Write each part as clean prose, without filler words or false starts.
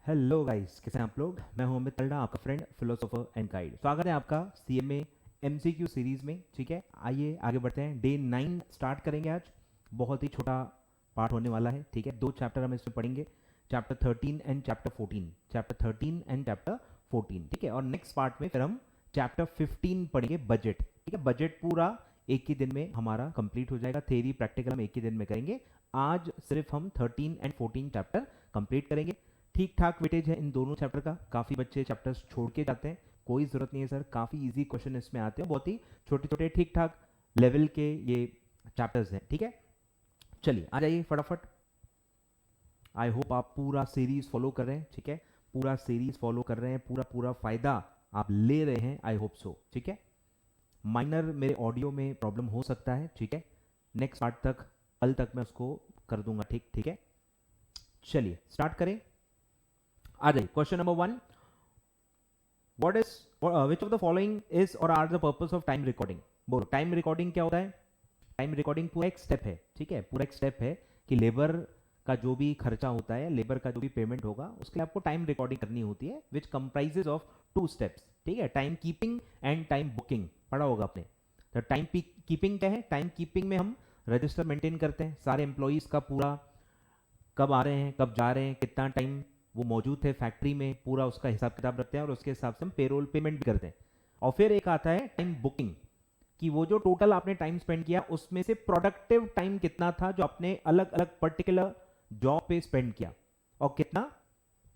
Hello guys, कैसे हैं आप लोग। मैं हूं अमित तलड़ा, आपका फ्रेंड फिलोसोफर एंड गाइड। स्वागत है आपका सीएमए एमसीक्यू सीरीज में। ठीक है, आइए आगे बढ़ते हैं। डे 9 स्टार्ट करेंगे आज। बहुत ही छोटा पार्ट होने वाला है। ठीक है, दो चैप्टर हम इसमें पढ़ेंगे, chapter 13 and chapter 14। Chapter 13 and chapter 14, ठीक है। और नेक्स्ट पार्ट में फिर हम चैप्टर 15 पढ़ेंगे, बजट। ठीक है, बजट पूरा एक ही दिन में हमारा कंप्लीट हो जाएगा। थेरी प्रैक्टिकल हम एक ही दिन में करेंगे। आज सिर्फ हम 13 एंड 14 चैप्टर कंप्लीट करेंगे। ठीक ठाक वेटेज है इन दोनों चैप्टर का। काफ़ी बच्चे चैप्टर्स छोड़ के जाते हैं, कोई ज़रूरत नहीं है सर, काफ़ी इजी क्वेश्चन इसमें आते हैं। बहुत ही छोटे छोटे ठीक ठाक लेवल के ये चैप्टर्स हैं। ठीक है, चलिए आ जाइए फटाफट। आई होप आप पूरा सीरीज फॉलो कर रहे हैं। ठीक है, पूरा सीरीज फॉलो कर रहे हैं, पूरा पूरा फ़ायदा आप ले रहे हैं। I hope so. ठीक है, माइनर मेरे ऑडियो में प्रॉब्लम हो सकता है। ठीक है, नेक्स्ट पार्ट तक, कल तक मैं उसको कर दूंगा ठीक। ठीक है, चलिए स्टार्ट करें। आ जाइए, question number 1, what is which of the following is और are the purpose of time recording. बोलो, टाइम रिकॉर्डिंग क्या होता है। टाइम रिकॉर्डिंग पूरा एक स्टेप है। ठीक है, पूरा एक स्टेप है कि लेबर का जो भी खर्चा होता है, लेबर का जो भी पेमेंट होगा, उसके लिए आपको टाइम रिकॉर्डिंग करनी होती है, विच कंप्राइजेज ऑफ टू स्टेप्स। ठीक है, time keeping and time booking पढ़ा होगा आपने। तो टाइम कीपिंग क्या है। टाइम कीपिंग में हम रजिस्टर मेंटेन करते हैं, सारे एम्प्लॉयज़ का पूरा कब आ रहे हैं, कब जा रहे हैं, कितना टाइम वो मौजूद थे फैक्ट्री में, पूरा उसका हिसाब किताब रखते हैं और उसके हिसाब से हम पेरोल पेमेंट भी करते हैं। और फिर एक आता है टाइम बुकिंग, कि वो जो टोटल आपने टाइम स्पेंड किया उसमें से प्रोडक्टिव टाइम कितना था जो आपने अलग अलग पर्टिकुलर जॉब पे स्पेंड किया, और कितना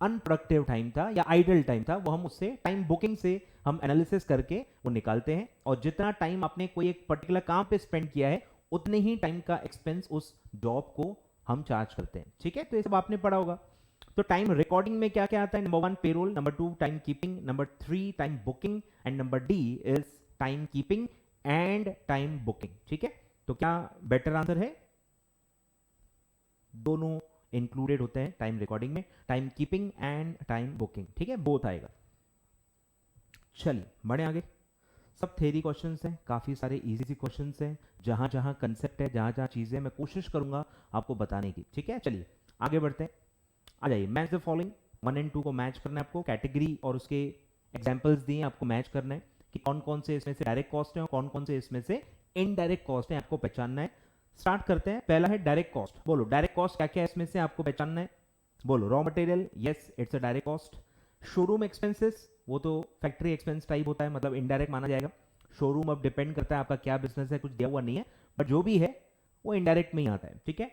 अनप्रोडक्टिव टाइम था या आइडल टाइम था, वो हम उससे टाइम बुकिंग से हम एनालिसिस करके वो निकालते हैं। और जितना टाइम आपने कोई एक पर्टिकुलर काम पे स्पेंड किया है, उतने ही टाइम का एक्सपेंस उस जॉब को हम चार्ज करते हैं। ठीक है, तो ये सब आपने पढ़ा होगा। तो टाइम रिकॉर्डिंग में क्या क्या आता है। Number 1 payroll, number 2 time keeping, number 3 time booking, and number D is time keeping and time booking. ठीक है, तो क्या बेटर आंसर है। दोनों इंक्लूडेड होते हैं टाइम रिकॉर्डिंग में, time keeping and time booking. ठीक है, बोथ आएगा। चलिए बढ़े आगे। सब थेरी क्वेश्चंस हैं, काफ़ी सारे इजी सी क्वेश्चंस हैं। जहाँ जहाँ कंसेप्ट है, जहाँ जहाँ चीज़ें, मैं कोशिश करूंगा आपको बताने की। ठीक है, चलिए आगे बढ़ते हैं। आ जाइए, मैच द फॉलोइंग। 1 एंड 2 को मैच करना है आपको। कैटेगरी और उसके एग्जाम्पल्स दिए आपको, मैच करना है कि कौन कौन से इसमें से डायरेक्ट कॉस्ट है और कौन कौन से इसमें से इनडायरेक्ट कॉस्ट है, आपको पहचानना है। स्टार्ट करते हैं। पहला है डायरेक्ट कॉस्ट। बोलो डायरेक्ट कॉस्ट क्या क्या है इसमें से आपको पहचानना है। बोलो, raw material, yes it's a direct cost. Showroom expenses, वो तो फैक्ट्री एक्सपेंस टाइप होता है, मतलब इनडायरेक्ट माना जाएगा। शोरूम अब डिपेंड करता है आपका क्या बिजनेस है, कुछ दिया हुआ नहीं है, बट जो भी है वो इनडायरेक्ट में ही आता है। ठीक है,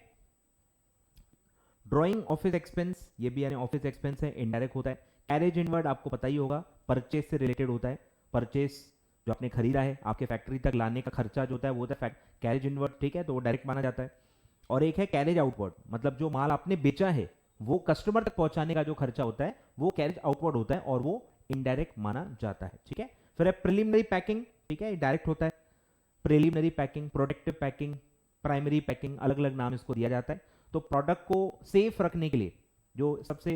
ड्राइंग ऑफिस एक्सपेंस, ये भी यानी ऑफिस एक्सपेंस है, इनडायरेक्ट होता है। कैरेज इनवर्ड आपको पता ही होगा, परचेज से रिलेटेड होता है। परचेज जो आपने खरीदा है, आपके फैक्ट्री तक लाने का खर्चा जो होता है वो होता है कैरेज इनवर्ड। ठीक है, तो वो डायरेक्ट माना जाता है। और एक है कैरेज आउटवर्ड, मतलब जो माल आपने बेचा है वो कस्टमर तक पहुंचाने का जो खर्चा होता है वो कैरेज आउटवर्ड होता है और वो इनडायरेक्ट माना जाता है। ठीक है, फिर है प्रिलिमिनरी पैकिंग। ठीक है, डायरेक्ट होता है। Preliminary packing, productive packing, primary packing, अलग अलग नाम इसको दिया जाता है। तो प्रोडक्ट को सेफ रखने के लिए जो सबसे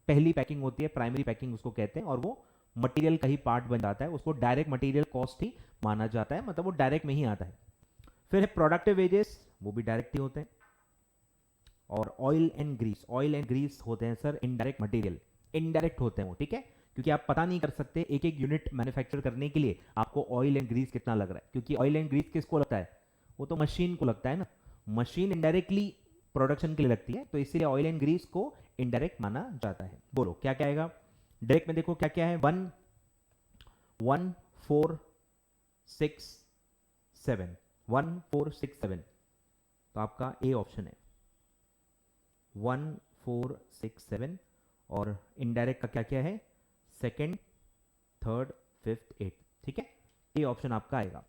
पहली पैकिंग होती है, प्राइमरी पैकिंग उसको कहते हैं, और वो मटेरियल का ही पार्ट बन जाता है, उसको डायरेक्ट मटेरियल कॉस्ट ही माना जाता है, मतलब वो डायरेक्ट में ही आता है। फिर है प्रोडक्टिव वेजेस, वो भी डायरेक्ट ही होते हैं। और oil and grease, oil and grease होते हैं सर इनडायरेक्ट मटेरियल, इनडायरेक्ट होते हैं वो। ठीक है, क्योंकि आप पता नहीं कर सकते एक एक यूनिट मैन्युफैक्चर करने के लिए आपको ऑयल एंड ग्रीस कितना लग रहा है, क्योंकि ऑयल एंड ग्रीस किसको लगता है, वो तो मशीन को लगता है ना। मशीन इनडायरेक्टली प्रोडक्शन के लिए लगती है, तो इसीलिए ऑयल एंड ग्रीस को इनडायरेक्ट माना जाता है। बोलो क्या क्या आएगा। डायरेक्ट में देखो क्या क्या है। 1 1 4 6 7, 1 4 6 7, तो आपका ए ऑप्शन है 1 4 6 7। और इनडायरेक्ट का क्या क्या है, सेकंड, थर्ड, फिफ्थ, एट। ठीक है, ये ऑप्शन आपका आएगा।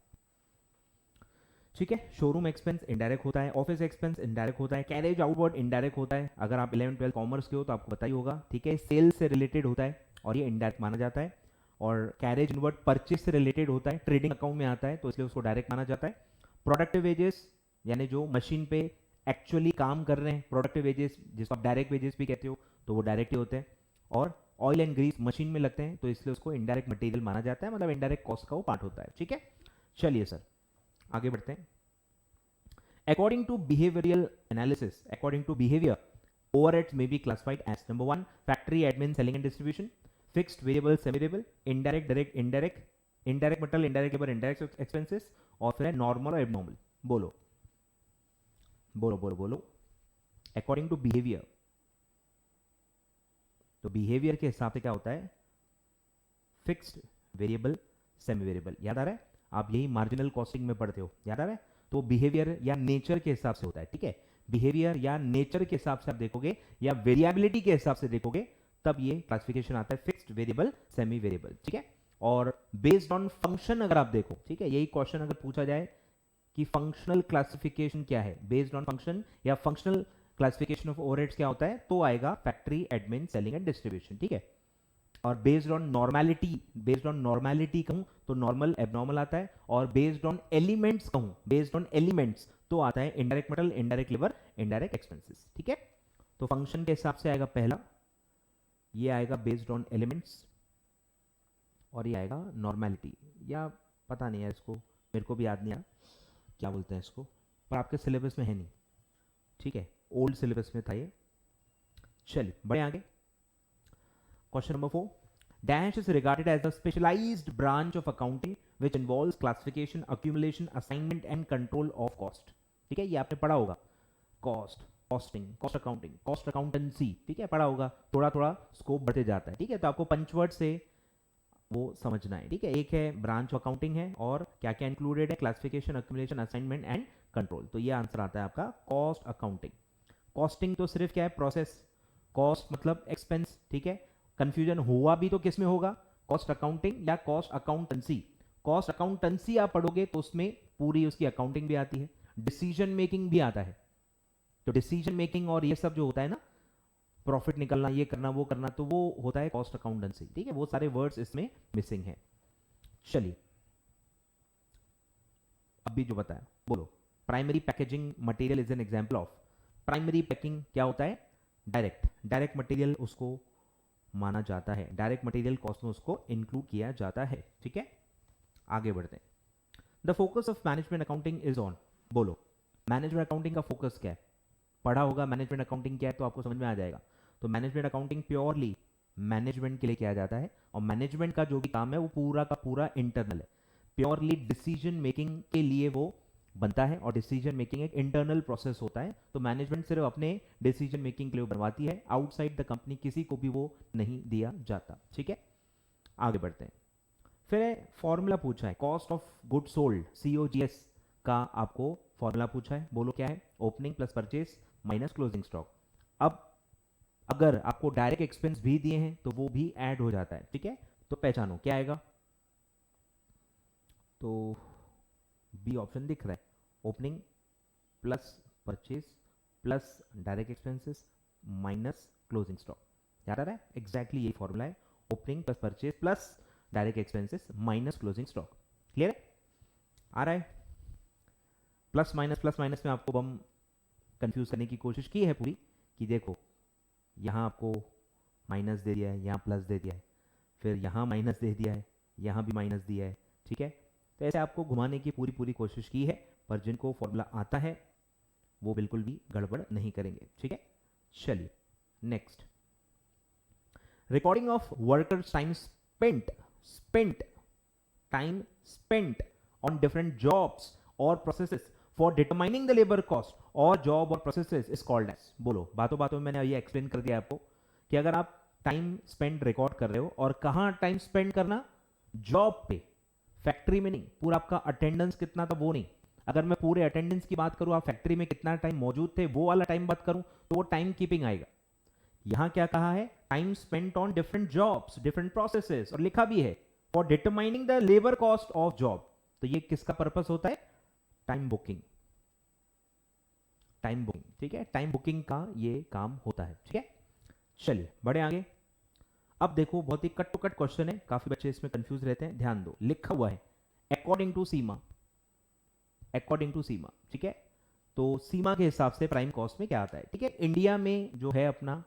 ठीक है, शोरूम एक्सपेंस इनडायरेक्ट होता है, ऑफिस एक्सपेंस इनडायरेक्ट होता है, कैरेज आउटवर्ड इनडायरेक्ट होता है, अगर आप 11 12 कॉमर्स के हो तो आपको पता ही होगा। ठीक है, सेल से रिलेटेड होता है और ये इनडायरेक्ट माना जाता है। और कैरेज इनवर्ड परचेज से रिलेटेड होता है, ट्रेडिंग अकाउंट में आता है, तो इसलिए उसको डायरेक्ट माना जाता है। प्रोडक्टिव वेजेस, यानी जो मशीन पे एक्चुअली काम कर रहे हैं, प्रोडक्टिव वेजेस जिसको आप डायरेक्ट वेजेस भी कहते हो, तो वो डायरेक्ट ही होते हैं। और ऑयल एंड ग्रीस मशीन में लगते हैं, तो इसलिए उसको इनडायरेक्ट मटेरियल माना जाता है, मतलब इनडायरेक्ट कॉस्ट का वो पार्ट होता है। ठीक है, चलिए सर आगे बढ़ते हैं। According to behavioural analysis, according to behaviour Overheads may be classified as number one, factory admin, selling and distribution, fixed, variable, semi-variable, indirect, direct, indirect material, indirect labor, indirect expenses, और फिर है normal और abnormal. बोलो बोलो बोलो बोलो. According to behaviour, तो behaviour के हिसाब से क्या होता है? Fixed, variable, semi variable. याद आ रहा है? आप यही मार्जिनल कॉस्टिंग में पढ़ते हो. याद आ रहा है? तो बिहेवियर या नेचर के हिसाब से होता है. ठीक है, बिहेवियर या नेचर के हिसाब से आप देखोगे या वेरिएबिलिटी के हिसाब से देखोगे, तब ये क्लासिफिकेशन आता है फिक्स्ड, वेरिएबल, सेमी वेरिएबल. ठीक है, और बेस्ड ऑन फंक्शन अगर आप देखो, ठीक है, यही क्वेश्चन अगर पूछा जाए कि फंक्शनल क्लासिफिकेशन क्या है, बेस्ड ऑन फंक्शन या फंक्शनल क्लासिफिकेशन ऑफ ओवरहेड्स क्या होता है, तो आएगा factory admin selling and distribution. ठीक है, और बेस्ड ऑन नॉर्मेलिटी कहूं तो नॉर्मल एबनॉर्मल आता है, और बेस्ड ऑन एलिमेंट्स कहूं, बेस्ड ऑन एलिमेंट्स तो आता है indirect material, indirect labour, indirect expenses. ठीक है, तो फंक्शन के हिसाब से आएगा पहला, ये आएगा बेस्ड ऑन एलिमेंट्स, और ये आएगा नॉर्मेलिटी, या पता नहीं है इसको, मेरे को भी याद नहीं आया क्या बोलते हैं इसको, पर आपके सिलेबस में है नहीं. ठीक है, ओल्ड सिलेबस में था ये. चलिए बढ़े आगे. Question number 4. Dash is regarded as a specialized branch of accounting which involves classification, accumulation, assignment and control of cost. ठीक है, ये आपने पढ़ा होगा. Cost, costing, cost accounting, cost accountancy. ठीक है, पढ़ा होगा. थोड़ा थोड़ा स्कोप बढ़ते जाता है. ठीक है, तो आपको पंचवर्ड से वो समझना है. ठीक है, एक है ब्रांच अकाउंटिंग है, और क्या क्या इंक्लूडेड है? Classification, accumulation, assignment and control. तो ये आंसर आता है आपका कॉस्ट अकाउंटिंग. कॉस्टिंग तो सिर्फ क्या है? प्रोसेस. कॉस्ट मतलब एक्सपेंस. ठीक है, कंफ्यूजन हुआ भी तो किस में होगा? कॉस्ट अकाउंटिंग या कॉस्ट अकाउंटेंसी. कॉस्ट अकाउंटेंसी आप पढ़ोगे तो उसमें पूरी उसकी अकाउंटिंग भी आती है, डिसीजन मेकिंग भी आता है. तो डिसीजन मेकिंग और ये सब जो होता है ना, प्रॉफिट निकलना, ये करना, वो करना, तो वो होता है कॉस्ट अकाउंटेंसी. ठीक है, वो सारे वर्ड्स इसमें मिसिंग है. चलिए अभी जो बताया बोलो. Primary packaging material is an example of. Primary packing क्या होता है? डायरेक्ट मटेरियल उसको माना जाता है, डायरेक्ट मटेरियल कॉस्ट में उसको इंक्लूड किया जाता है. ठीक है, आगे बढ़ते हैं. The focus of management accounting is on. बोलो मैनेजमेंट अकाउंटिंग का फोकस क्या है? पढ़ा होगा मैनेजमेंट अकाउंटिंग क्या है, तो आपको समझ में आ जाएगा. तो मैनेजमेंट अकाउंटिंग प्योरली मैनेजमेंट के लिए किया जाता है, और मैनेजमेंट का जो भी काम है वो पूरा का पूरा इंटरनल है. प्योरली डिसीजन मेकिंग के लिए वो बनता है, और डिसीजन मेकिंग एक इंटरनल प्रोसेस होता है. तो मैनेजमेंट सिर्फ अपने डिसीजन मेकिंग के लिए बनवाती है, आउटसाइड द कंपनी किसी को भी वो नहीं दिया जाता. ठीक है, आगे बढ़ते हैं. फिर फॉर्मूला पूछा है cost of good sold, COGS का आपको फॉर्मूला पूछा है. बोलो क्या है? Opening plus purchase minus closing stock. अब अगर आपको डायरेक्ट एक्सपेंस भी दिए हैं तो वो भी ऐड हो जाता है. ठीक है, तो पहचानो क्या आएगा. तो बी ऑप्शन दिख रहा है, opening plus purchase plus direct expenses minus closing stock. याद आ रहा है? एग्जैक्टली यही फॉर्मूला है, opening plus purchase plus direct expenses minus closing stock. Clear है? आ रहा है? प्लस माइनस में आपको बम कंफ्यूज करने की कोशिश की है पूरी, कि देखो यहाँ आपको माइनस दे दिया है, यहाँ प्लस दे दिया है, फिर यहाँ माइनस दे दिया है, यहाँ भी माइनस दिया है. ठीक है, तो ऐसे आपको घुमाने की पूरी कोशिश की है, पर जिनको फॉर्मूला आता है वो बिल्कुल भी गड़बड़ नहीं करेंगे. ठीक है, चलिए next. Recording of workers time spent on different jobs और processes for determining the labour cost और जॉब और प्रोसेसेस इज कॉल्ड एज. बोलो बातों बातों में मैंने ये एक्सप्लेन कर दिया आपको कि अगर आप टाइम स्पेंड रिकॉर्ड कर रहे हो, और कहां टाइम स्पेंड करना? जॉब पे, फैक्ट्री में नहीं. पूरा आपका अटेंडेंस कितना था वो नहीं. अगर मैं पूरे अटेंडेंस की बात करूं, आप फैक्ट्री में कितना टाइम मौजूद थे वो वाला टाइम बात करूं, तो वो टाइम कीपिंग आएगा. यहां क्या कहा है? Time spent on different jobs, different processes, और लिखा भी है for determining the labour cost of job. तो ये किसका पर्पस होता है? Time booking. ठीक है, टाइम बुकिंग का ये काम होता है. ठीक है, चलिए बढ़े आगे. अब देखो बहुत ही कट टू कट क्वेश्चन है, काफी बच्चे इसमें कंफ्यूज रहते हैं. ध्यान दो, लिखा हुआ है अकॉर्डिंग टू सीमा. ठीक है, तो सीमा के हिसाब से प्राइम कॉस्ट में क्या आता है. ठीक है, इंडिया में जो है अपना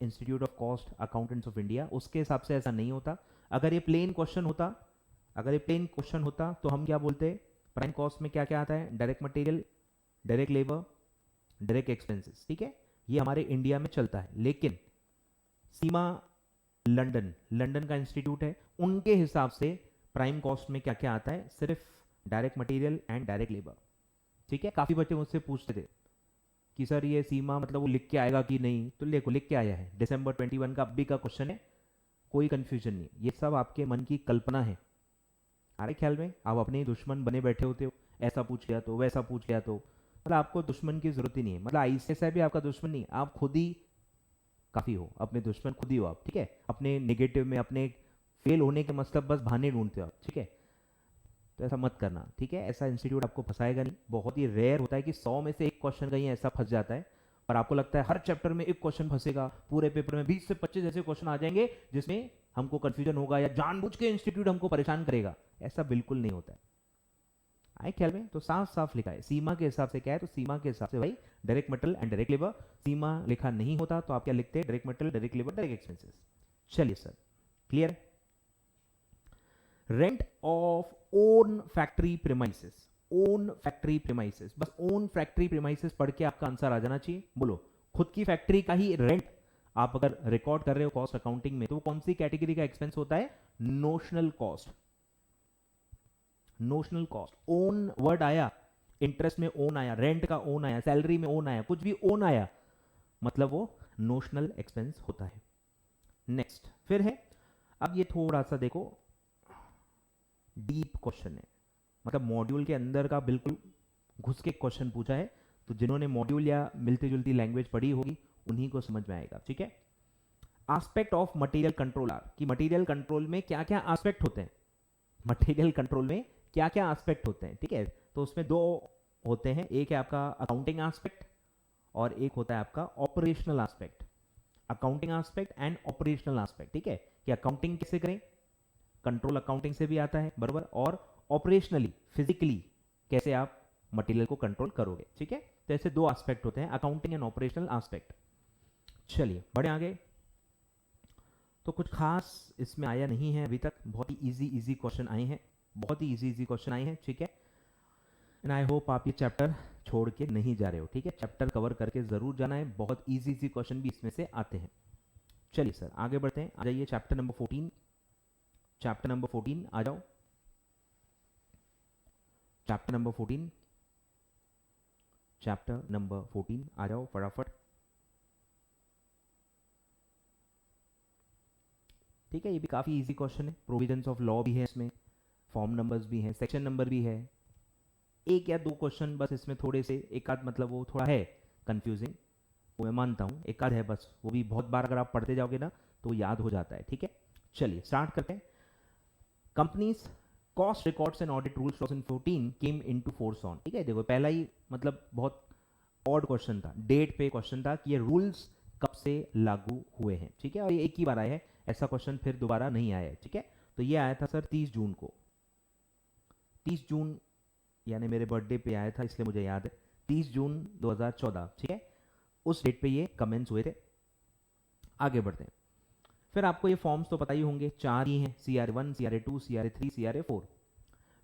institute of cost accountants of India, उसके हिसाब से ऐसा नहीं होता. अगर ये प्लेन क्वेश्चन होता तो हम क्या बोलते? प्राइम कॉस्ट में क्या क्या आता है? Direct material, direct labour, direct expenses. ठीक है, ये हमारे इंडिया में चलता है, लेकिन सीमा लंदन का इंस्टीट्यूट है, उनके हिसाब से प्राइम कॉस्ट में क्या क्या आता है, सिर्फ direct material and direct labour. ठीक है, काफ़ी बच्चे मुझसे पूछते थे कि सर ये सीमा मतलब वो लिख के आएगा कि नहीं, तो देखो लिख के आया है, दिसंबर 21 का अभी का क्वेश्चन है, कोई कंफ्यूजन नहीं, ये सब आपके मन की कल्पना है। अरे ख्याल में आप अपने ही दुश्मन बने बैठे होते हो, ऐसा पूछ लिया तो वैसा पूछ लिया तो, मतलब आपको दुश्मन की जरूरत ही नहीं है, मतलब आईसीएस भी आपका दुश्मन नहीं, आप खुद ही काफ़ी हो, अपने दुश्मन खुद ही हो आप। ठीक है, अपने नेगेटिव में, अपने फेल होने के मतलब बस बहाने ढूंढते हो आप। ठीक है, तो ऐसा मत करना। ठीक है, ऐसा इंस्टीट्यूट आपको फंसाएगा नहीं, बहुत ही रेयर होता है कि 100 में से एक क्वेश्चन कहीं ऐसा फंस जाता है, और आपको लगता है हर चैप्टर में एक क्वेश्चन फंसेगा, पूरे पेपर में 20 से 25 ऐसे क्वेश्चन आ जाएंगे जिसमें हमको कंफ्यूजन होगा या जानबूझ के इंस्टीट्यूट हमको परेशान करेगा। ऐसा बिल्कुल नहीं होता है। आए ख्याल में? तो साफ साफ लिखा है सीमा के हिसाब से क्या है, तो सीमा के हिसाब से भाई direct material and direct labour. सीमा लिखा नहीं होता तो आप क्या लिखते हैं, direct material, direct labour, direct expenses. चलिए sir, clear? Rent of own factory premises, own factory premises, बस ओन फैक्ट्री प्रीमाइसेस पढ़ के आपका आंसर आ जाना चाहिए। बोलो, खुद की फैक्ट्री का ही रेंट आप अगर रिकॉर्ड कर रहे हो कॉस्ट अकाउंटिंग में, तो वो कौन सी कैटेगरी का एक्सपेंस होता है? Notional cost. Notional cost, own word आया, इंटरेस्ट में ओन आया, रेंट का ओन आया, सैलरी में ओन आया, कुछ भी ओन आया, मतलब वो नोशनल एक्सपेंस होता है। नेक्स्ट फिर है, अब ये थोड़ा सा देखो डीप क्वेश्चन है, मतलब मॉड्यूल के अंदर का बिल्कुल घुस के क्वेश्चन पूछा है, तो जिन्होंने मॉड्यूल या मिलती जुलती लैंग्वेज पढ़ी होगी उन्हीं को समझ में आएगा। ठीक है, aspect of material control are, कि मटेरियल कंट्रोल में क्या क्या एस्पेक्ट होते हैं, मटेरियल कंट्रोल में क्या क्या एस्पेक्ट होते हैं। ठीक है, तो उसमें दो होते हैं, एक है आपका अकाउंटिंग एस्पेक्ट और एक होता है आपका operational aspect. Accounting aspect and operational aspect. ठीक है, कि अकाउंटिंग कैसे करें, कंट्रोल अकाउंटिंग से भी आता है बराबर, और ऑपरेशनली फिजिकली कैसे आप मटेरियल को कंट्रोल करोगे। ठीक है, तो ऐसे दो एस्पेक्ट होते हैं, अकाउंटिंग एंड ऑपरेशनल एस्पेक्ट। चलिए बढ़े आगे। तो कुछ खास इसमें आया नहीं है अभी तक, बहुत ही इजी क्वेश्चन आए हैं, बहुत ही इजी क्वेश्चन आए हैं। ठीक है, एंड आई होप आप ये चैप्टर छोड़ के नहीं जा रहे हो। ठीक है, चैप्टर कवर करके जरूर जाना है, बहुत इजी क्वेश्चन भी इसमें से आते हैं। चलिए सर आगे बढ़ते हैं, आ जाइए चैप्टर नंबर 14, चैप्टर नंबर 14 आ जाओ, चैप्टर नंबर 14, चैप्टर नंबर 14 आ जाओ फटाफट। ठीक है, ये भी काफ़ी इजी क्वेश्चन है, प्रोविजंस ऑफ लॉ भी है इसमें, फॉर्म नंबर्स भी हैं, सेक्शन नंबर भी है। एक या दो क्वेश्चन बस इसमें थोड़े से, एक आध मतलब वो थोड़ा है कंफ्यूजिंग, वो मैं मानता हूँ, एक आध है बस, वो भी बहुत बार अगर आप पढ़ते जाओगे ना तो याद हो जाता है। ठीक है, चलिए स्टार्ट करते हैं। Companies cost records and audit rules 2014 came into force on. ठीक है, देखो पहला ही मतलब बहुत ऑड क्वेश्चन था, डेट पे क्वेश्चन था कि ये रूल्स कब से लागू हुए हैं। ठीक है, और ये एक ही बार आया है, ऐसा क्वेश्चन फिर दोबारा नहीं आया है। ठीक है, तो ये आया था सर 30 जून को, 30 जून यानी मेरे बर्थडे पे आया था, इसलिए मुझे याद है, 30 जून 2014। ठीक है, उस डेट पे ये कमेंट्स हुए थे। आगे बढ़ते हैं, फिर आपको ये फॉर्म्स तो पता ही होंगे, चार ही हैं, CRA1, CRA2, CRA3, CRA4।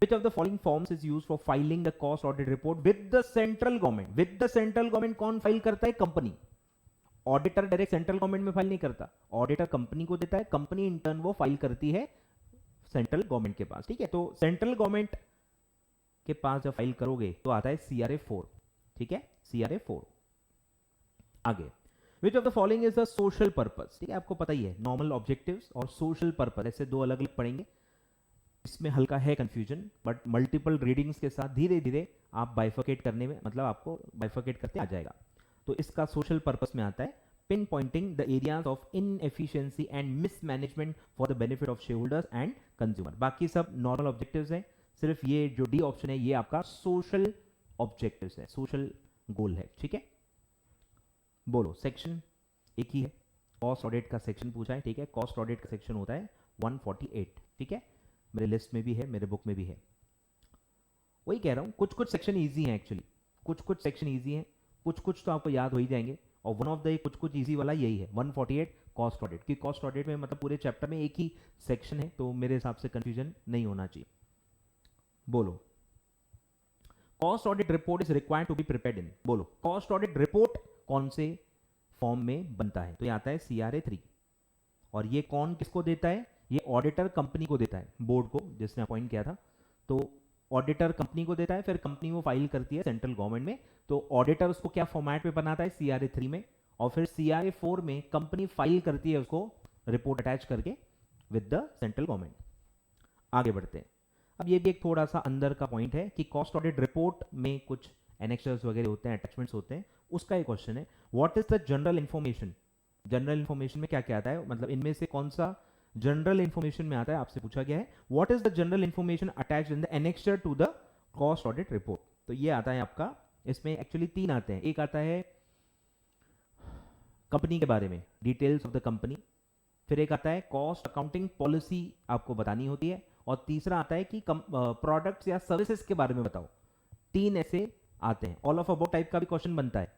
Which of the following forms is used for filing the cost audit report with the central government? With the central government कौन फाइल करता है? Company. Auditor direct central government में file नहीं करता, auditor company को देता है, company in turn वो फाइल करती है सेंट्रल गवर्नमेंट के पास। ठीक है, तो सेंट्रल गवर्नमेंट के पास जब फाइल करोगे तो आता है CRA4। ठीक है, CRA4। आगे, विच of the following is the social purpose? ठीक है, आपको पता ही है, नॉर्मल ऑब्जेक्टिव्स और सोशल पर्पस, ऐसे दो अलग अलग पढ़ेंगे, इसमें हल्का है कंफ्यूजन, बट मल्टीपल रीडिंग्स के साथ धीरे धीरे आप बाइफर्केट करने में, मतलब आपको बाइफर्केट करते आ जाएगा। तो इसका सोशल पर्पस में आता है pin Poynting the areas of inefficiency and mismanagement for the benefit of share holders and consumer. बाकी सब नॉर्मल ऑब्जेक्टिव्स हैं, सिर्फ ये जो डी ऑप्शन है ये आपका सोशल ऑब्जेक्टिव्स है, सोशल गोल है। ठीक है, बोलो, सेक्शन एक ही है, कॉस्ट ऑडिट का सेक्शन पूछा है। ठीक है, कॉस्ट ऑडिट का सेक्शन होता है 148। ठीक है, मेरे लिस्ट में भी है, मेरे बुक में भी है, वही कह रहा हूँ, कुछ कुछ सेक्शन इजी हैं एक्चुअली, कुछ कुछ सेक्शन इजी हैं, कुछ कुछ तो आपको याद हो ही जाएंगे, और वन ऑफ द कुछ कुछ इजी वाला यही है 148 कॉस्ट ऑडिट, कि कॉस्ट ऑडिट में मतलब पूरे चैप्टर में एक ही सेक्शन है, तो मेरे हिसाब से कंफ्यूजन नहीं होना चाहिए। बोलो, cost audit report is required to be prepared in, बोलो कॉस्ट ऑडिट रिपोर्ट कौन से फॉर्म में बनता है, तो ये आता है CRA 3। और ये कौन किसको देता है? ये ऑडिटर कंपनी को देता है, बोर्ड को जिसने अपॉइंट किया था। तो ऑडिटर कंपनी को देता है, फिर कंपनी वो फाइल करती है सेंट्रल गवर्नमेंट में, तो ऑडिटर उसको क्या फॉर्मेट में बनाता है? CRA 3 में, और फिर CRA 4 में कंपनी फाइल करती है उसको रिपोर्ट अटैच करके विद द सेंट्रल गवर्नमेंट। आगे बढ़ते हैं। अब ये भी एक थोड़ा सा अंदर का पॉइंट है कि कॉस्ट ऑडिट रिपोर्ट में कुछ एनेक्सर्स वगैरह होते हैं, अटैचमेंट्स होते हैं, उसका एक क्वेश्चन है, what is the general information? General information में क्या क्या आता है, मतलब इनमें से कौन सा जनरल इंफॉर्मेशन में आता है, आपसे पूछा गया है। What is the general information attached in the annexure to the cost audit report? तो ये आता है आपका, इसमें एक्चुअली 3 आते हैं। एक आता है कंपनी के बारे में, डिटेल्स ऑफ द कंपनी, फिर एक आता है कॉस्ट अकाउंटिंग पॉलिसी आपको बतानी होती है, और तीसरा आता है कि प्रोडक्ट्स या सर्विसेज के बारे में बताओ। 3 ऐसे आते हैं। ऑल ऑफ अबाउट टाइप का भी क्वेश्चन बनता है,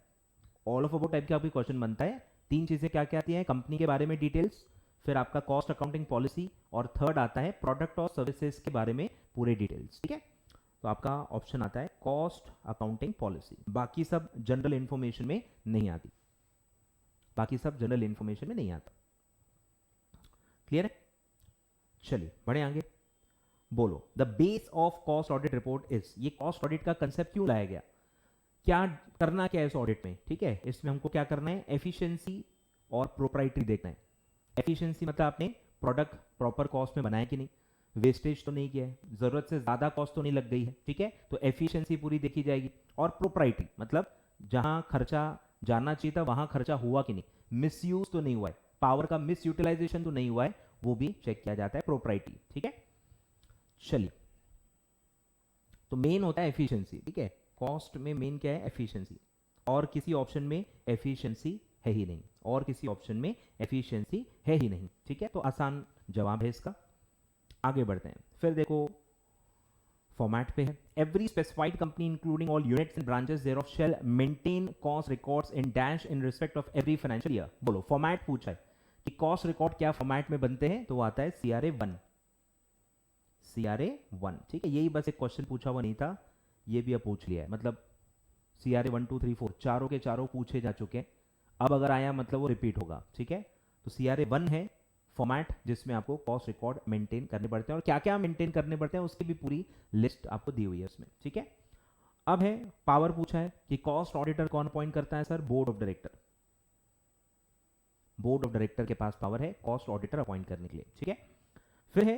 ऑल ऑफ अबाउट टाइप का भी क्वेश्चन बनता है। 3 चीजें क्या क्या आती हैं? कंपनी के बारे में डिटेल्स, फिर आपका कॉस्ट अकाउंटिंग पॉलिसी, और थर्ड आता है प्रोडक्ट और सर्विसेज के बारे में पूरे डिटेल्स। ठीक है, तो आपका ऑप्शन आता है कॉस्ट अकाउंटिंग पॉलिसी। बाकी सब जनरल इंफॉर्मेशन में नहीं आती, बाकी सब जनरल इंफॉर्मेशन में नहीं आता। क्लियर है? चलिए बढ़े आगे। बोलो, the base of cost audit report is, ये कॉस्ट ऑडिट का कंसेप्ट क्यों लाया गया, क्या करना क्या है इस ऑडिट में? ठीक है, इसमें हमको क्या करना है? एफिशिएंसी और प्रोप्राइटरी देखना है। एफिशिएंसी मतलब आपने प्रोडक्ट प्रॉपर कॉस्ट में बनाया कि नहीं, वेस्टेज तो नहीं किया है, जरूरत से ज्यादा कॉस्ट तो नहीं लग गई है। ठीक है, तो एफिशिएंसी पूरी देखी जाएगी। और प्रोप्राइटरी मतलब जहां खर्चा जाना चाहिए था वहां खर्चा हुआ कि नहीं, मिसयूज तो नहीं हुआ है, पावर का मिस यूटिलाइजेशन तो नहीं हुआ है, वो भी चेक किया जाता है, प्रोप्राइटरी। ठीक है, चलिए, तो मेन होता है एफिशिएंसी। ठीक है, कॉस्ट में मेन क्या है? एफिशिएंसी। और किसी ऑप्शन में एफिशिएंसी है ही नहीं, और किसी ऑप्शन में एफिशिएंसी है ही नहीं। ठीक है, तो आसान जवाब है इसका। आगे बढ़ते हैं। फिर देखो फॉर्मेट पे है, every specified company including all units and branches thereof shall maintain cost records in dash in respect of every financial year. बोलो, फॉर्मेट पूछा है कि कॉस्ट रिकॉर्ड क्या फॉर्मेट में बनते हैं, तो वो आता है CRA 1। CRA 1, ठीक है, यही बस एक क्वेश्चन पूछा हुआ नहीं था, ये भी अब पूछ लिया है। मतलब CRA 1 2 3 4 चारों के चारों पूछे जा चुके हैं, अब अगर आया मतलब वो रिपीट होगा। ठीक है, तो CRA 1 है फॉर्मेट जिसमें आपको कॉस्ट रिकॉर्ड मेंटेन करने पड़ते हैं, और क्या क्या मेंटेन करने पड़ते हैं उसकी भी पूरी लिस्ट आपको दी हुई है उसमें। ठीक है, अब है पावर पूछा है कि कॉस्ट ऑडिटर कौन अपॉइंट करता है? Sir, board of director. Board of director के पास पावर है कॉस्ट ऑडिटर अपॉइंट करने के लिए। ठीक है, फिर है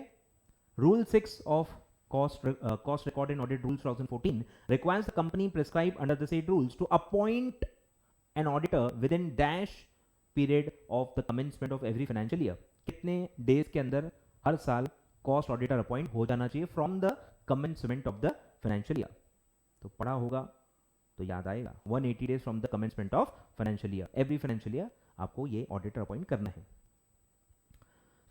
rule 6 of cost record and audit rules 2014 requires the company prescribed under the said rules to appoint an auditor within dash period of the commencement of every financial year। कितने days के अंदर हर साल कॉस्ट ऑडिटर अपॉइंट हो जाना चाहिए from the commencement of the financial year? तो पढ़ा होगा तो याद आएगा, 180 days from the commencement of financial year. Every financial year आपको ये ऑडिटर अपॉइंट करना है।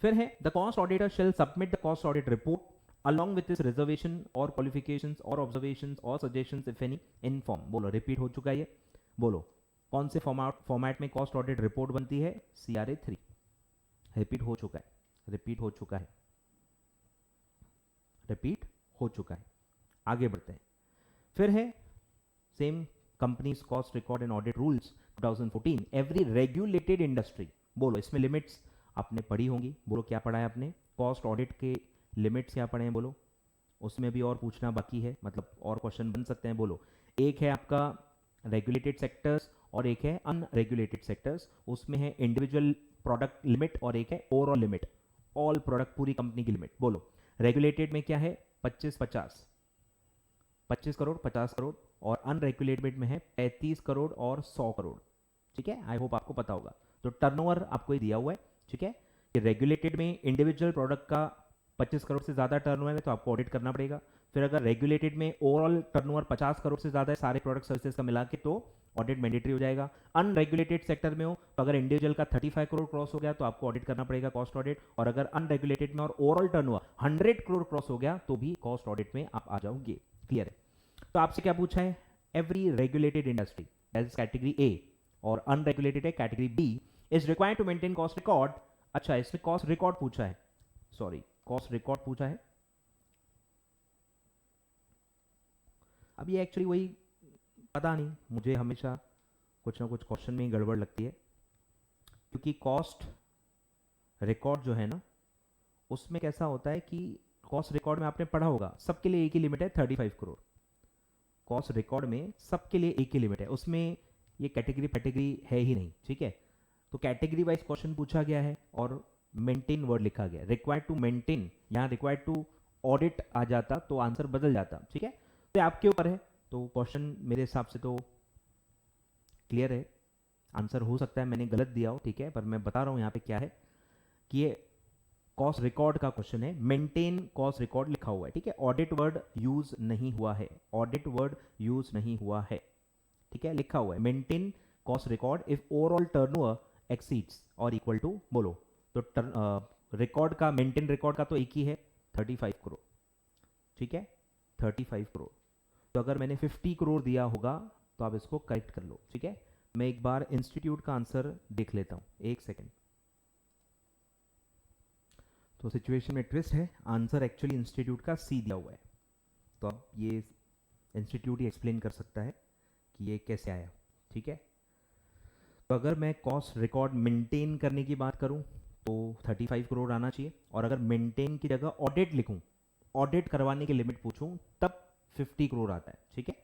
फिर है the cost auditor shall submit the cost audit report along with this reservation or qualifications or observations or suggestions if any in form। बोलो, repeat हो चुका है ये। बोलो, कौन से फॉर्मेट में कॉस्ट ऑडिट रिपोर्ट बनती है? CRA 3। रिपीट हो चुका है, रिपीट हो चुका है, रिपीट हो चुका है। आगे बढ़ते हैं। फिर है same companies cost record and audit rules 2014 every regulated industry. बोलो, इसमें लिमिट्स आपने पढ़ी होंगी। बोलो, क्या पढ़ा है आपने? कॉस्ट ऑडिट के लिमिट्स क्या पढ़े हैं? बोलो, उसमें भी और पूछना बाकी है, मतलब और क्वेश्चन बन सकते हैं। बोलो, एक है आपका रेगुलेटेड सेक्टर्स और एक है अनरेगुलेटेड सेक्टर्स। उसमें है इंडिविजुअल प्रोडक्ट लिमिट और एक है ओवरऑल लिमिट, ऑल प्रोडक्ट, पूरी कंपनी की लिमिट। बोलो, रेगुलेटेड में क्या है? 25 करोड़ 50 करोड़, और अनरेगुलेटेड में है 35 करोड़ और 100 करोड़। ठीक है, आई होप आपको पता होगा। तो टर्नओवर आपको ये दिया हुआ है। ठीक है, कि रेगुलेटेड में इंडिविजुअल प्रोडक्ट का 25 करोड़ से ज्यादा टर्नओवर है तो आपको ऑडिट करना पड़ेगा। फिर अगर रेगुलेटेड में ओवरऑल टर्नओवर 50 करोड़ से ज्यादा है सारे प्रोडक्ट सर्विसेज का मिला के, तो ऑडिट मैंडेटरी हो जाएगा। अनरेगुलेटेड सेक्टर में हो तो अगर इंडिविजुअल का 35 करोड़ क्रॉस हो गया तो आपको ऑडिट करना पड़ेगा, कॉस्ट ऑडिट। और अगर अनरेगुलेटेड में और ओवरऑल टर्नओवर 100 करोड़ क्रॉस हो गया तो भी कॉस्ट ऑडिट में आप आ जाओगे। क्लियर है? तो आपसे क्या पूछा है? Every regulated industry, that is category A, और अनरेगुलेटेड है category B, is required to maintain cost record. अच्छा, इसमें कॉस्ट रिकॉर्ड पूछा है, सॉरी, कॉस्ट रिकॉर्ड पूछा है। अब ये एक्चुअली वही, पता नहीं, मुझे हमेशा कुछ ना कुछ क्वेश्चन में ही गड़बड़ लगती है। क्योंकि कॉस्ट रिकॉर्ड जो है ना, उसमें कैसा होता है कि कॉस्ट रिकॉर्ड में आपने पढ़ा होगा सबके लिए एक ही लिमिट है 35 करोड़। कॉस्ट रिकॉर्ड में सबके लिए एक ही लिमिट है, उसमें ये कैटेगरी है ही नहीं, ठीक है। तो कैटेगरी वाइज क्वेश्चन पूछा गया है और मेंटेन वर्ड लिखा गया, रिक्वायर्ड टू मेंटेन, यहाँ रिक्वायर्ड टू ऑडिट आ जाता तो आंसर बदल जाता, ठीक है। तो आपके ऊपर है, तो क्वेश्चन मेरे हिसाब से तो क्लियर है। आंसर हो सकता है मैंने गलत दिया हो, ठीक है, पर मैं बता रहा हूँ यहाँ पे क्या है कि ये कॉस्ट रिकॉर्ड का क्वेश्चन है, मेंटेन कॉस्ट रिकॉर्ड लिखा हुआ है, ठीक है। ऑडिट वर्ड यूज नहीं हुआ है, ऑडिट वर्ड यूज नहीं हुआ है, ठीक है, लिखा हुआ है maintain cost record if overall turnover exceeds और इक्वल टू, बोलो तो रिकॉर्ड का, मेंटेन रिकॉर्ड का तो एक ही है 35 करोड़, ठीक है, 35 करोड़। तो अगर मैंने 50 करोड़ दिया होगा तो आप इसको करेक्ट कर लो, ठीक है। मैं एक बार इंस्टीट्यूट का आंसर देख लेता हूं, एक सेकेंड। तो सिचुएशन में ट्विस्ट है, आंसर एक्चुअली इंस्टीट्यूट का सी दिया हुआ है, तो अब ये इंस्टीट्यूट ही एक्सप्लेन कर सकता है कि ये कैसे आया, ठीक है। तो अगर मैं कॉस्ट रिकॉर्ड मेंटेन करने की बात करूं तो 35 करोड़ आना चाहिए, और अगर मेंटेन की जगह ऑडिट लिखूं, ऑडिट करवाने की लिमिट पूछूं, तब 50 करोड़ आता है, ठीक है।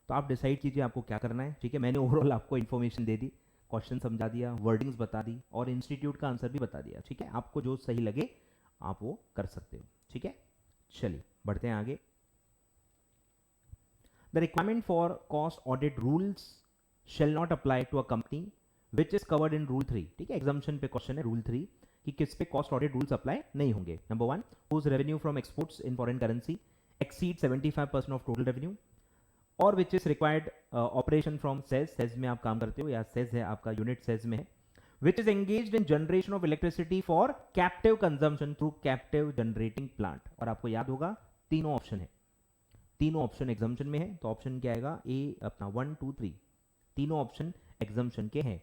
तो आप डिसाइड कीजिए आपको क्या करना है, ठीक है। मैंने ओवरऑल आपको इन्फॉर्मेशन दे दी, क्वेश्चन समझा दिया, वर्डिंग्स बता दी और इंस्टीट्यूट का आंसर भी बता दिया, ठीक है। आपको जो सही लगे आप वो कर सकते हो, ठीक है। चलिए बढ़ते हैं आगे। The requirement for cost audit rules shall not apply to a company which is covered in rule 3, ठीक है। एग्जाम्पशन पे क्वेश्चन है रूल 3 कि किस पे कॉस्ट ऑडिट रूल्स अप्लाई नहीं होंगे। Number 1, whose revenue from exports in foreign currency exceed 75% of total revenue, और which is required operation from SEZ, SEZ में आप काम करते हो या सेज है आपका यूनिट सेज में है, which is engaged in generation of electricity for captive consumption through captive generating plant। और आपको याद होगा तीनों ऑप्शन है, तीनों ऑप्शन एग्जाम्पशन में है, तो ऑप्शन क्या आएगा, ए अपना 1 2 3, तीनों ऑप्शन एग्जाम्पशन के हैं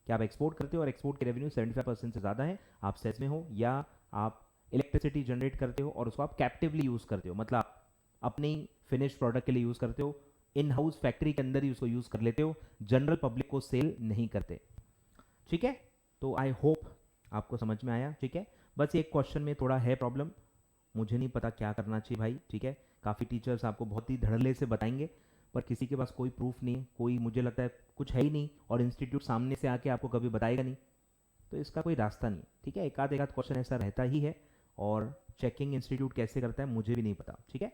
कि आप एक्सपोर्ट करते हो और एक्सपोर्ट के रेवेन्यू 75% से ज़्यादा है, आप सेज में हो, या आप इलेक्ट्रिसिटी जनरेट करते हो और उसको आप कैप्टिवली यूज़ करते हो, मतलब आप अपनी फिनिश प्रोडक्ट के लिए यूज़ करते हो, इन हाउस फैक्ट्री के अंदर ही उसको यूज़ कर लेते हो, जनरल पब्लिक को सेल नहीं करते, ठीक है। तो आई होप आपको समझ में आया, ठीक है। बस एक क्वेश्चन में थोड़ा है प्रॉब्लम, मुझे नहीं पता क्या करना चाहिए भाई, ठीक है। काफ़ी टीचर्स आपको बहुत ही धड़ल्ले से बताएंगे, पर किसी के पास कोई प्रूफ नहीं है, कोई मुझे लगता है कुछ है ही नहीं, और इंस्टीट्यूट सामने से आके आपको कभी बताएगा नहीं, तो इसका कोई रास्ता नहीं, ठीक है। एक आध क्वेश्चन ऐसा रहता ही है, और चेकिंग इंस्टीट्यूट कैसे करता है मुझे भी नहीं पता, ठीक है।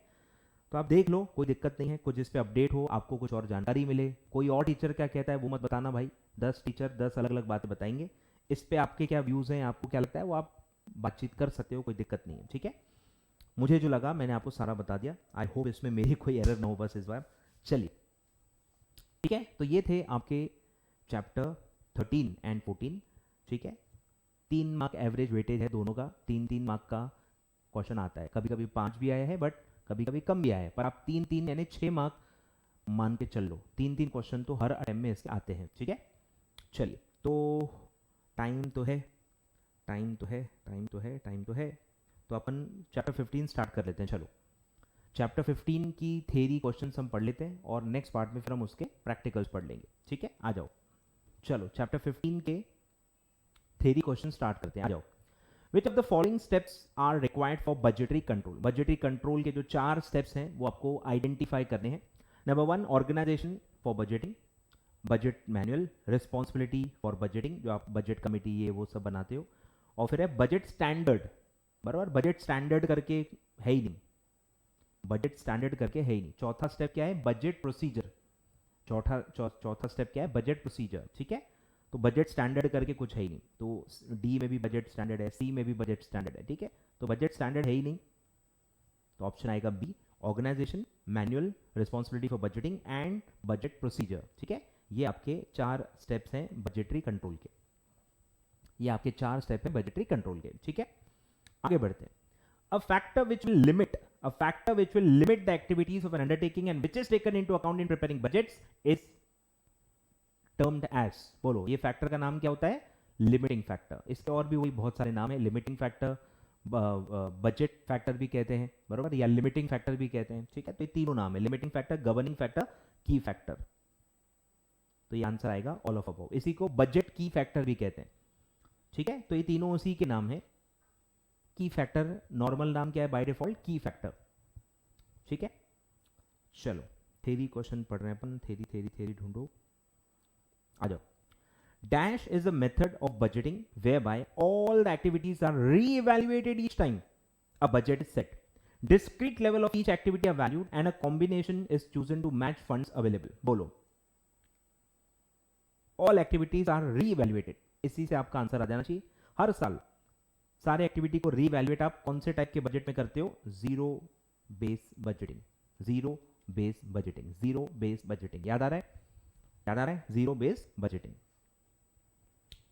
तो आप देख लो, कोई दिक्कत नहीं है, कुछ इस पे अपडेट हो, आपको कुछ और जानकारी मिले, कोई और टीचर क्या कहता है वो मत बताना भाई, 10 टीचर 10 अलग अलग बातें बताएंगे, इस पे आपके क्या व्यूज़ हैं, आपको क्या लगता है वो आप बातचीत कर सकते हो, कोई दिक्कत नहीं है, ठीक है। मुझे जो लगा मैंने आपको सारा बता दिया, आई होप इसमें मेरी कोई एरर ना हो बस इस बार। चलिए ठीक है, तो ये थे आपके चैप्टर 13 एंड 14, ठीक है। 3 मार्क एवरेज वेटेज है दोनों का, 3-3 मार्क का क्वेश्चन आता है, कभी कभी 5 भी आया है, बट कभी कभी कम भी आया है, पर आप 3-3 यानी 6 मार्क मान के चल लो, 3-3 क्वेश्चन तो हर अटेम्प्ट में इसके आते हैं, ठीक है। चलिए, तो टाइम तो है, टाइम तो है, टाइम तो है, टाइम तो है, तो अपन चैप्टर 15 स्टार्ट कर लेते हैं। चलो चैप्टर 15 की थेरी क्वेश्चंस हम पढ़ लेते हैं और नेक्स्ट पार्ट में फिर हम उसके प्रैक्टिकल्स पढ़ लेंगे, ठीक है। आ जाओ, चलो चैप्टर 15 के थेरी क्वेश्चन स्टार्ट करते हैं, आ जाओ। Which of the following steps are required for budgetary control, budgetary control के जो 4 स्टेप्स हैं वो आपको आइडेंटिफाई करने हैं। Number 1, organisation for budgeting, budget manual, responsibility for budgeting, जो आप बजट कमेटी ये वो सब बनाते हो, और फिर है बजट स्टैंडर्ड, बराबर, बजट स्टैंडर्ड करके है ही नहीं, बजट स्टैंडर्ड करके है ही नहीं। चौथा स्टेप क्या है, बजट प्रोसीजर, चौथा स्टेप क्या है, बजट प्रोसीजर, ठीक है। तो बजट स्टैंडर्ड करके कुछ है ही नहीं, तो डी में भी बजट स्टैंडर्ड है, सी में भी बजट स्टैंडर्ड है, ठीक है। तो बजट स्टैंडर्ड है ही नहीं, तो ऑप्शन आएगा B, organisation, manual, responsibility for budgeting and budget procedure, ठीक है। ये आपके 4 स्टेप्स हैं बजटरी कंट्रोल के, ये आपके 4 स्टेप हैं बजटरी कंट्रोल के, ठीक है। आगे बढ़ते हैं। A factor which will limit the activities of an undertaking and which is taken into account in preparing budgets is termed as, बोलो ये फैक्टर का नाम क्या होता है, लिमिटिंग फैक्टर। इसके और भी वही बहुत सारे नाम है, लिमिटिंग फैक्टर, बजट फैक्टर भी कहते हैं, बराबर, या लिमिटिंग फैक्टर भी कहते हैं, ठीक है। तो ये तीनों नाम है, लिमिटिंग फैक्टर, गवर्निंग फैक्टर, की फैक्टर। तो ये आंसर आएगा ऑल ऑफ अबव। इसी को बजट की फैक्टर भी कहते हैं, ठीक है, तो ये तीनों उसी के नाम है। की फैक्टर नॉर्मल नाम क्या है बाय डिफॉल्ट? की फैक्टर। ठीक है, चलो थेरी क्वेश्चन पढ़ रहे हैं अपन। थेरी थेरी थेरी ढूंढो, आ जाओ। Dash is a method of budgeting whereby all the activities are re-evaluated each time a budget is set. Discrete level of each activity are valued and a combination is chosen to match funds available. बोलो, all activities are re-evaluated। इसी से आपका answer आ जाना चाहिए। हर साल सारे activity को री-इवैल्यूएट आप कौन से टाइप के बजट में करते हो? Zero base budgeting. Zero base budgeting, zero base budgeting. याद आ रहा है? याद आ रहा है? Zero base budgeting.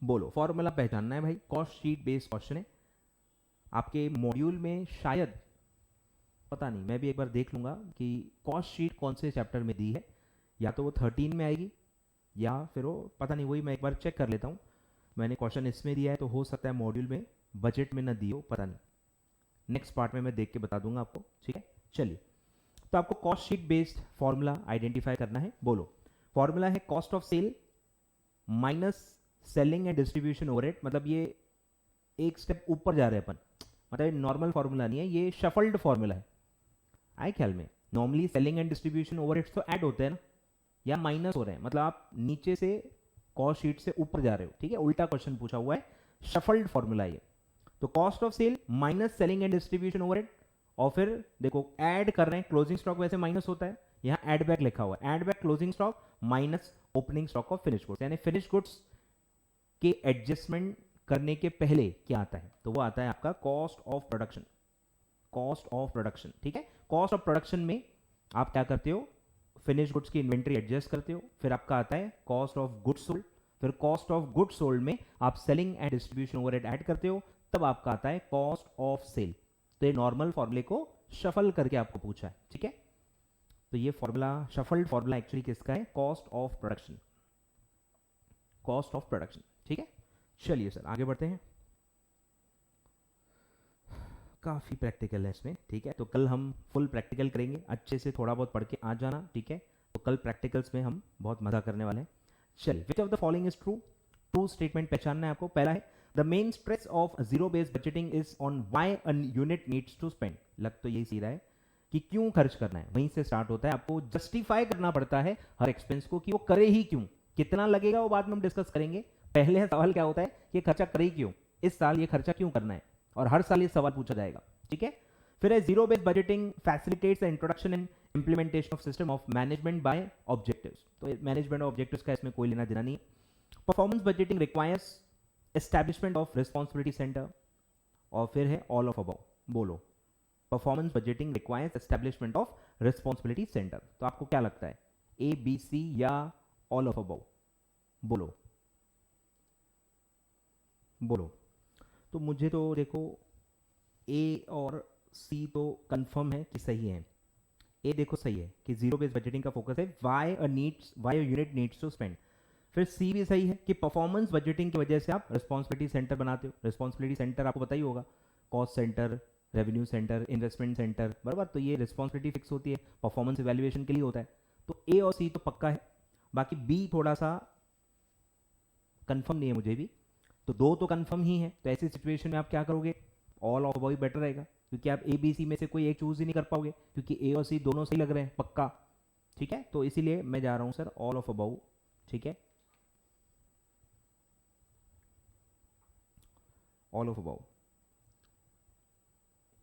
बोलो, फॉर्मूला पहचानना है भाई। कॉस्ट शीट बेस्ड क्वेश्चन है आपके मॉड्यूल में। शायद पता नहीं, मैं भी एक बार देख लूंगा कि कॉस्ट शीट कौन से चैप्टर में दी है। या तो वो 13 में आएगी या फिर वो पता नहीं, वही मैं एक बार चेक कर लेता हूँ। मैंने क्वेश्चन इसमें दिया है तो हो सकता है मॉड्यूल में बजट में ना दी हो, पता नहीं। नेक्स्ट पार्ट में मैं देख के बता दूंगा आपको। ठीक है, चलिए। तो आपको cost sheet based formula identify करना है। बोलो, फॉर्मूला है cost of sale minus selling and distribution overhead. मतलब ये एक स्टेप ऊपर जा रहे हैं अपन, मतलब नॉर्मल फॉर्मूला नहीं है, ये शफल्ड फॉर्मूला है। आए ख्याल में? Normally selling and distribution overheads तो ऐड होते हैं ना, या माइनस हो रहे हैं, मतलब आप नीचे से कॉस्ट शीट से ऊपर जा रहे हो। ठीक है, उल्टा क्वेश्चन पूछा हुआ है, शफल्ड फॉर्मूला ये। तो cost of sale minus selling and distribution overhead, और फिर देखो ऐड कर रहे हैं। क्लोजिंग स्टॉक वैसे माइनस होता है, यहाँ एड बैक लिखा हुआ है। Add back closing stock minus opening stock of finish goods, यानी फिनिश गुड्स के एडजस्टमेंट करने के पहले क्या आता है? तो वो आता है आपका cost of production. Cost of production, ठीक है। कॉस्ट ऑफ प्रोडक्शन में आप क्या करते हो? फिनिश गुड्स की इन्वेंट्री एडजस्ट करते हो। फिर आपका आता है कॉस्ट ऑफ गुड्स सोल्ड। फिर कॉस्ट ऑफ गुड्स सोल्ड में आप selling and distribution overhead add करते हो, तब आपका आता है कॉस्ट ऑफ सेल। तो ये नॉर्मल फॉर्मूले को शफल करके आपको पूछा है। ठीक है, तो ये फॉर्मूला, शफल्ड फॉर्मूला एक्चुअली किसका है? Cost of production. Cost of production, ठीक है। चलिए सर आगे बढ़ते हैं। काफ़ी प्रैक्टिकल है इसमें, ठीक है। तो कल हम फुल प्रैक्टिकल करेंगे, अच्छे से थोड़ा बहुत पढ़ के आ जाना, ठीक है। तो कल प्रैक्टिकल्स में हम बहुत मजा करने वाले हैं। चलिए, which of the following is true? True statement पहचानना है आपको। पहला है the main stress of zero based budgeting is on why a unit needs to spend. लग तो यही सीधा है कि क्यों खर्च करना है, वहीं से स्टार्ट होता है। आपको जस्टिफाई करना पड़ता है हर एक्सपेंस को कि वो करे ही क्यों। कितना लगेगा वो बाद में हम डिस्कस करेंगे। पहले सवाल क्या होता है कि खर्चा करे ही क्यों, इस साल ये खर्चा क्यों करना है, और हर साल ये सवाल पूछा जाएगा। ठीक है, फिर है zero based budgeting facilitates the introduction and implementation of system of management by objectives. तो मैनेजमेंट ऑब्जेक्टिव्स का इसमें कोई लेना देना नहीं। Performance budgeting requires establishment of responsibility centre, और फिर है ऑल ऑफ अबव। बोलो, performance budgeting requires establishment of responsibility centre. तो आपको क्या लगता है, ए बी सी या ऑल ऑफ अबव? बोलो बोलो। तो मुझे तो देखो ए और सी तो कंफर्म है कि सही है। ए देखो सही है कि जीरो बेस्ड बजटिंग का फोकस है why a unit needs to spend. फिर सी भी सही है कि परफॉर्मेंस बजटिंग की वजह से आप रिस्पॉन्सिबिलिटी सेंटर बनाते हो। रिस्पॉन्सिबिलिटी सेंटर आपको पता ही होगा, cost centre, revenue centre, investment centre, बराबर। तो ये रिस्पॉन्सिबिलिटी फिक्स होती है, परफॉर्मेंस इवैल्यूएशन के लिए होता है। तो ए और सी तो पक्का है, बाकी बी थोड़ा सा कंफर्म नहीं है मुझे भी। तो दो तो कंफर्म ही है, तो ऐसी सिचुएशन में आप क्या करोगे? ऑल ऑफ अबव बेटर रहेगा, क्योंकि आप ए बी सी में से कोई एक चूज ही नहीं कर पाओगे, क्योंकि ए और सी दोनों सही लग रहे हैं पक्का। ठीक है, तो इसीलिए मैं जा रहा हूं सर ऑल ऑफ अबव। ठीक है, all of above,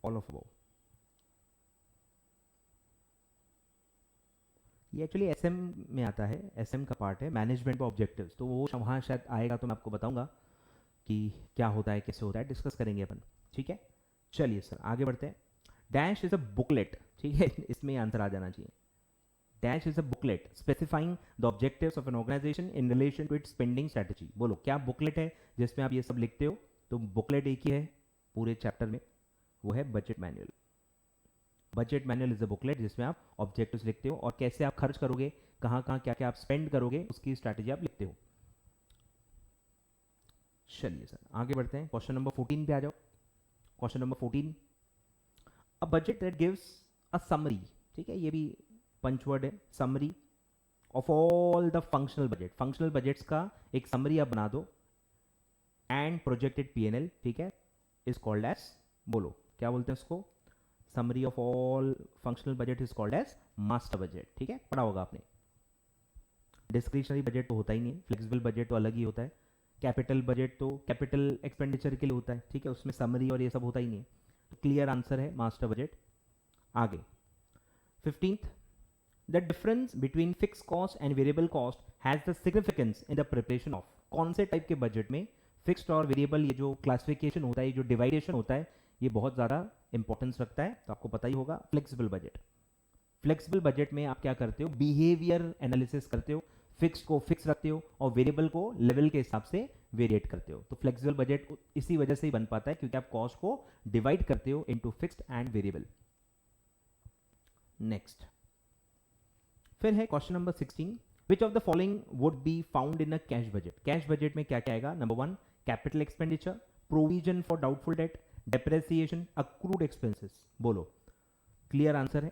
all of above. ये एक्चुअली एसएम में आता है, एसएम का पार्ट है, मैनेजमेंट ऑब्जेक्टिव्स। तो वो वहाँ शायद आएगा तो मैं आपको बताऊंगा कि क्या होता है, कैसे होता है, डिस्कस करेंगे अपन। ठीक है, चलिए सर आगे बढ़ते हैं। डैश इज अ बुकलेट, ठीक है, इसमें आंसर आ जाना चाहिए। Dash is a booklet specifying the objectives of an organisation in relation to its spending strategy. बोलो, क्या बुकलेट है जिसमें आप ये सब लिखते हो? तो बुकलेट एक ही है पूरे चैप्टर में, वो है budget manual. Budget manual is a booklet जिसमें आप ऑब्जेक्टिव्स लिखते हो और कैसे आप खर्च करोगे, कहाँ कहाँ क्या क्या आप स्पेंड करोगे, उसकी स्ट्रैटेजी आप लिखते हो। चलिए सर आगे बढ़ते हैं, क्वेश्चन नंबर 14 पे आ जाओ। Question number 14, a budget that gives a summary, ठीक है, ये भी पंचवर्ड है, summary of all the functional budget. Functional budgets का एक समरी आप बना दो एंड प्रोजेक्टेड पीएनएल, ठीक है, इज कॉल्ड एज, बोलो क्या बोलते हैं उसको, summary of all functional budget is called as master budget, ठीक है, पढ़ा होगा आपने। डिस्क्रिशनरी बजट तो होता ही नहीं, फ्लेक्सिबल बजट तो अलग ही होता है, कैपिटल बजट तो कैपिटल एक्सपेंडिचर के लिए होता है, ठीक है, उसमें समरी और ये सब होता ही नहीं है। तो क्लियर आंसर है मास्टर बजट। आगे 15th, the difference between fix cost and variable cost has the significance in the preparation of, कौन से टाइप के बजट में फिक्स्ड और वेरिएबल ये जो क्लासिफिकेशन होता है, ये जो डिवाइडेशन होता है, ये बहुत ज़्यादा इंपॉर्टेंस रखता है, तो आपको पता ही होगा। फ्लेक्सिबल बजट, फ्लेक्सिबल बजट में आप क्या करते हो, बिहेवियर एनालिसिस करते हो, फिक्स को फिक्स रखते हो और वेरिएबल को लेवल के हिसाब से वेरिएट करते हो। तो फ्लेक्सिबल बजट इसी वजह से ही बन पाता है क्योंकि आप कॉस्ट को डिवाइड करते हो into fixed and variable. Next फिर है question number 16, which of the following would be found in a cash budget. Cash budget में क्या क्या आएगा, number 1 capital expenditure, provision for doubtful debt, depreciation, accrued expenses. बोलो clear answer है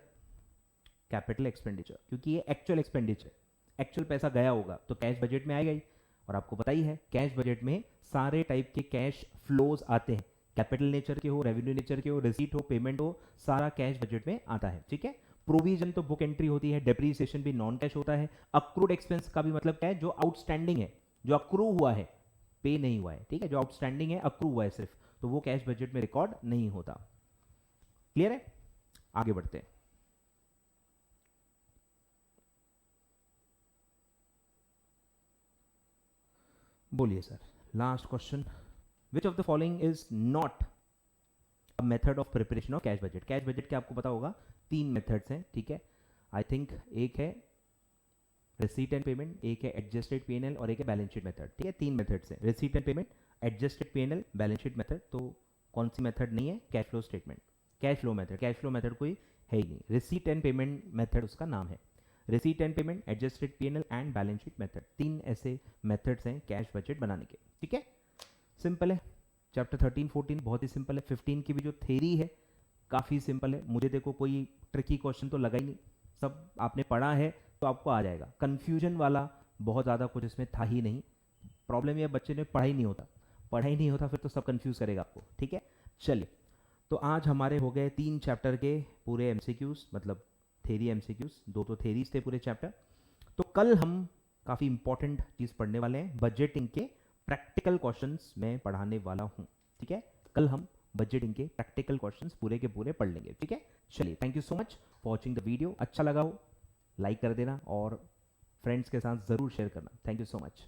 capital expenditure, क्योंकि ये एक्चुअल एक्सपेंडिचर, एक्चुअल पैसा गया होगा तो कैश बजट में आएगा ही। और आपको पता ही है कैश बजट में सारे टाइप के कैश फ्लोज आते हैं, कैपिटल नेचर के हो, रेवेन्यू नेचर के हो, रिसीट हो, पेमेंट हो, सारा कैश बजट में आता है, ठीक है। प्रोविजन तो बुक एंट्री होती है, डेप्रिसिएशन भी नॉन कैश होता है, अक्रूड एक्सपेंस का भी मतलब क्या है, जो आउटस्टैंडिंग है, जो अक्रू हुआ है, पे नहीं हुआ है, ठीक है, जो आउटस्टैंडिंग है, अक्रू हुआ है सिर्फ, तो वो कैश बजट में रिकॉर्ड नहीं होता। क्लियर है, आगे बढ़ते हैं। बोलिए sir, last question, which of the following is not a method of preparation of cash budget. Cash budget के आपको पता होगा 3 मेथड्स हैं, ठीक है, आई थिंक एक है रिसीट एंड पेमेंट, एक है एडजस्टेड पीएनएल और एक है बैलेंस शीट मेथड, ठीक है, 3 मेथड्स हैं, receipt and payment, adjusted PNL, balance sheet method. तो कौन सी मेथड नहीं है, cash flow statement, cash flow method, cash flow method कोई है ही नहीं, रिसीट एंड पेमेंट मेथड उसका नाम है, receipt and payment, adjusted PNL and balance sheet method, 3 ऐसे मेथड्स हैं कैश बजट बनाने के, ठीक है, सिंपल है। चैप्टर 13 14 बहुत ही सिंपल है, 15 की भी जो थ्योरी है काफ़ी सिंपल है, मुझे देखो कोई ट्रिकी क्वेश्चन तो लगा ही नहीं, सब आपने पढ़ा है तो आपको आ जाएगा। कंफ्यूजन वाला बहुत ज़्यादा कुछ इसमें था ही नहीं, प्रॉब्लम यह बच्चे ने पढ़ा ही नहीं होता फिर तो सब कंफ्यूज करेगा आपको, ठीक है। चलिए, तो आज हमारे हो गए 3 चैप्टर के पूरे एमसीक्यूज, मतलब थेरी एमसीक्यूज, 2 तो थेरीज थे पूरे चैप्टर। तो कल हम काफ़ी इंपॉर्टेंट चीज़ पढ़ने वाले हैं, बजटिंग के प्रैक्टिकल क्वेश्चंस मैं पढ़ाने वाला हूँ, ठीक है। कल हम बजटिंग के प्रैक्टिकल क्वेश्चंस पूरे के पूरे पढ़ लेंगे, ठीक है। चलिए, thank you so much for watching the video, अच्छा लगा हो लाइक कर देना और फ्रेंड्स के साथ ज़रूर शेयर करना, थैंक यू सो मच।